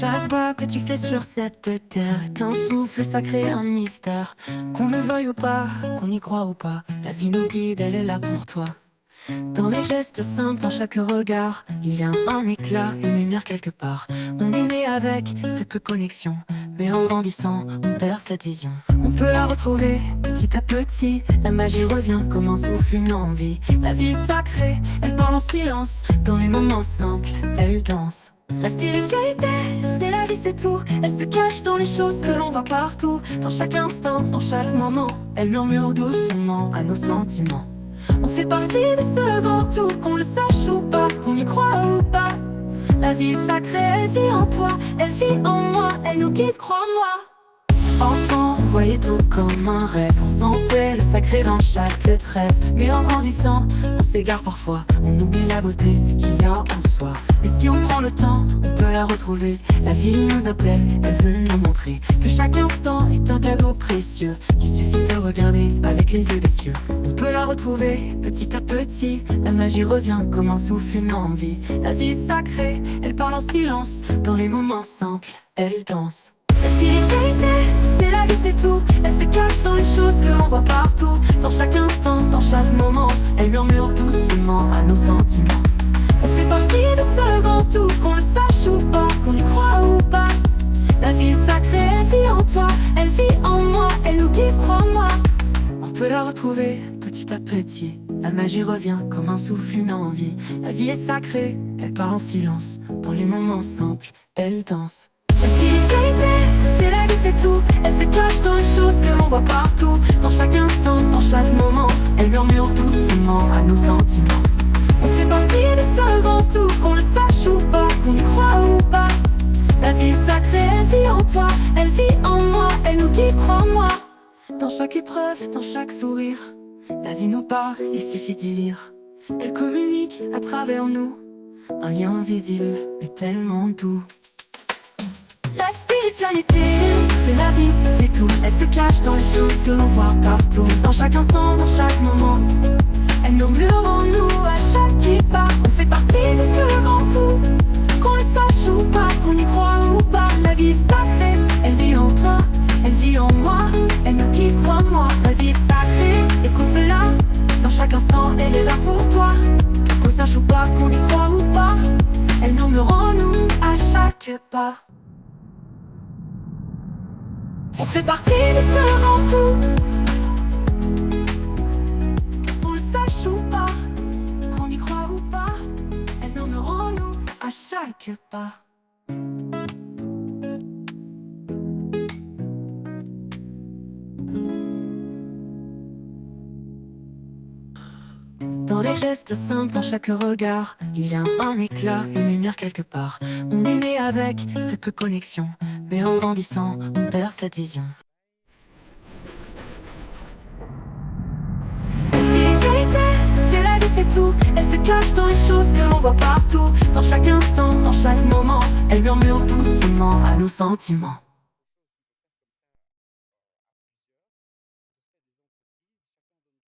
Chaque pas que tu fais sur cette terre est un souffle sacré, un mystère. Qu'on le veuille ou pas, qu'on y croit ou pas, la vie nous guide, elle est là pour toi. Dans les gestes simples, dans chaque regard, il y a un éclat, une lumière quelque part. On est né avec cette connexion, mais en grandissant, on perd cette vision. On peut la retrouver petit à petit, la magie revient comme un souffle, une envie. La vie est sacrée, elle parle en silence, dans les moments simples, elle danse. La spiritualité, c'est la vie, c'est tout. Elle se cache dans les choses que l'on voit partout. Dans chaque instant, dans chaque moment, elle murmure doucement à nos sentiments. On fait partie de ce grand tout, qu'on le sache ou pas, qu'on y croit ou pas. La vie est sacrée, elle vit en toi, elle vit en moi, elle nous guide, crois-moi. Enfant, on voyait tout comme un rêve, on sentait le sacré dans chaque trêve. Mais en grandissant, on s'égare parfois, on oublie la beauté qu'il y a en soi. Et si on prend le temps, on peut la retrouver. La vie nous appelle, elle veut nous montrer que chaque instant est un cadeau précieux, qu'il suffit de regarder avec les yeux des cieux. On peut la retrouver petit à petit, la magie revient comme un souffle, une envie. La vie est sacrée, elle parle en silence, dans les moments simples, elle danse. La spiritualité, c'est la vie, c'est tout. Elle se cache dans les choses que l'on voit partout. Dans chaque instant, dans chaque moment, elle murmure doucement à nos sentiments. On fait partie de ce grand tout, qu'on le sache ou pas, qu'on y croit ou pas. La vie est sacrée, elle vit en toi, elle vit en moi, elle nous guide, crois-moi. On peut la retrouver petit à petit, la magie revient comme un souffle, une envie. La vie est sacrée, elle parle en silence, dans les moments simples, elle danse. La spiritualité, c'est la vie, c'est tout. Elle se cache dans les choses que l'on voit partout. Dans chaque instant, dans chaque moment, elle murmure doucement à nos sentiments. On fait partie de ce grand tout, qu'on le sache ou pas, qu'on y croit ou pas. La vie est sacrée, elle vit en toi, elle vit en moi, elle nous guide, crois-moi. Dans chaque épreuve, dans chaque sourire, la vie nous parle, il suffit d'y lire. Elle communique à travers nous, un lien invisible, mais tellement doux. La spiritualité, c'est la vie, c'est tout. Elle se cache dans les choses que l'on voit partout. Dans chaque instant, dans chaque moment, elle murmure en nous à chaque pas. On fait partie de ce grand tout, qu'on le sache ou pas, qu'on y croit ou pas. La vie est sacrée, elle vit en toi, elle vit en moi, elle nous guide, crois-moi. La vie est sacrée, écoute-la, dans chaque instant, elle est là pour toi. Qu'on sache ou pas, qu'on y croit ou pas, elle murmure en nous à chaque pas. On fait partie de ce grand tout, qu'on le sache ou pas, qu'on y croit ou pas, elle murmure en nous à chaque pas. Dans les gestes simples, dans chaque regard, il y a un éclat, une lumière quelque part. On est né avec cette connexion, mais en grandissant, on perd cette vision. La spiritualité, c'est la vie, c'est tout. Elle se cache dans les choses que l'on voit partout. Dans chaque instant, dans chaque moment, elle murmure doucement à nos sentiments.